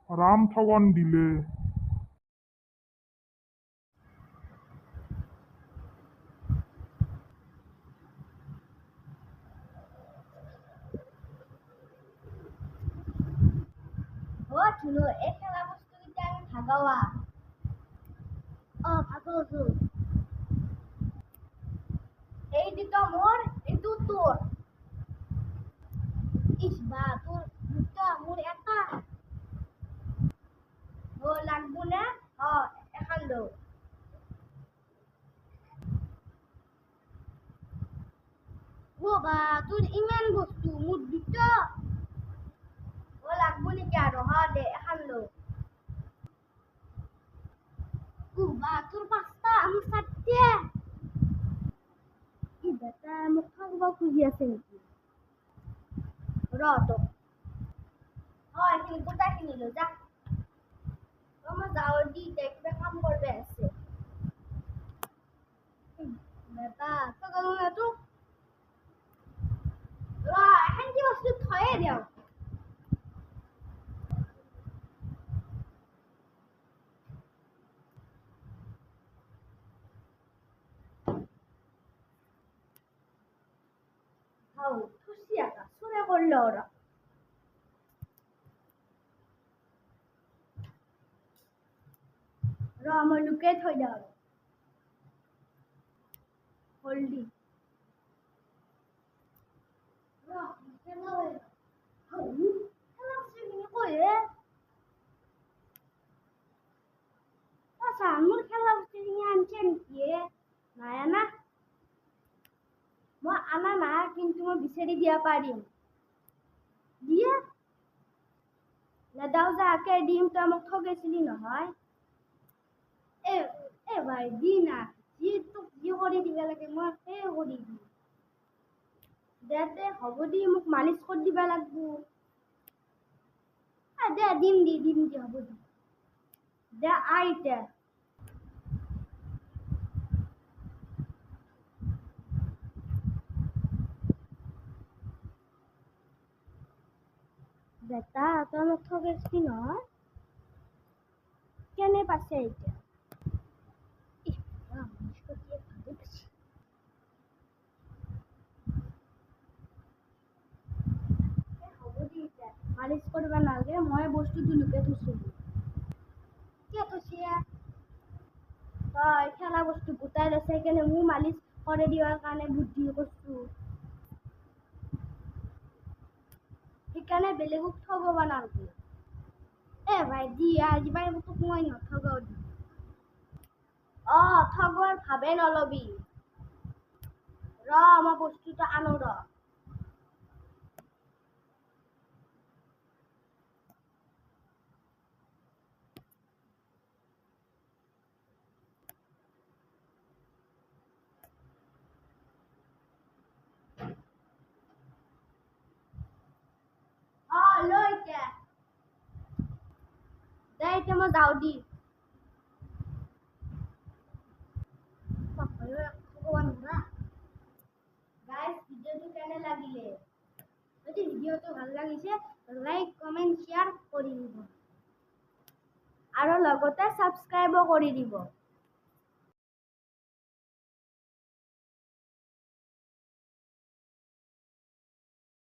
ৰাম ঠগন দিলে। ও চুলো এই খেলা বস্তু কেইটা আমি ভাগাৱা ভাগছো এই দুটা মোৰ এইটো তোৰ ইস বা তোৰ দুটা মোৰ এটা লাগবো না এখন লো বা তোৰ ইমান বস্তু মোৰ দুটা লাগবো নেকি আৰু দে এখন লো বা তোৰ পাঁচটা আমার চারটে ই বেটা মোক ঠগব খুজি আছে নেকি তো এইখিনি গোটাখিনি লো যা আমার যাওয়ার দি কিবা কাম করবে আছে বেটা তো গেল না তো এখন কি বস্তু থয়ে দেও খুশি একা শুনে করলো ওরা আমার লুকে থই দেওয়া হোল্ডিং আমার খেলা আনছেন কি নাই না মই আনা না কিন্তু মই বিচাৰি দিয়া পাৰিম দিয়ে নেদাও যে আকে দিম তই মোক ঠগাইছিলি নহয় ভাই দি না যি তোক যি কৰি দিব লাগে মই সেই কৰি দিম দে হ'ব দি মোক মালিচ কৰি দিবা লাগব দে দিম দি হ'ব দি দে আইতে বেটা তই মোক ঠগাইছিলি নহয় কেনে পাইছে এতিয়া মালিচ কৰিব নালাগে মই বস্তুটো লুকাই থৈছিলোঁ কিয় থৈছে তই খেলা বস্তু গোটাই লৈছে সেইকাৰণে মোৰ মালিচ কৰি দিয়াৰ কাৰণে বুদ্ধি কৰিছোঁ সেইকাৰণে বেলেগক ঠগাব নালাগে ভাই দি আজি পাই তোক মই নঠগাও দি ঠগৰ ভাবে নলবি মই বস্তুটো আনো লৈ এতিয়া মই যাওঁ দি ভিডিওটো কেনে লাগিলে যদি ভিডিওটো ভাল লাগিছে লাইক কমেন্ট শেয়ার কৰি দিব আৰু লগতে সাবস্ক্ৰাইবও কৰি দিব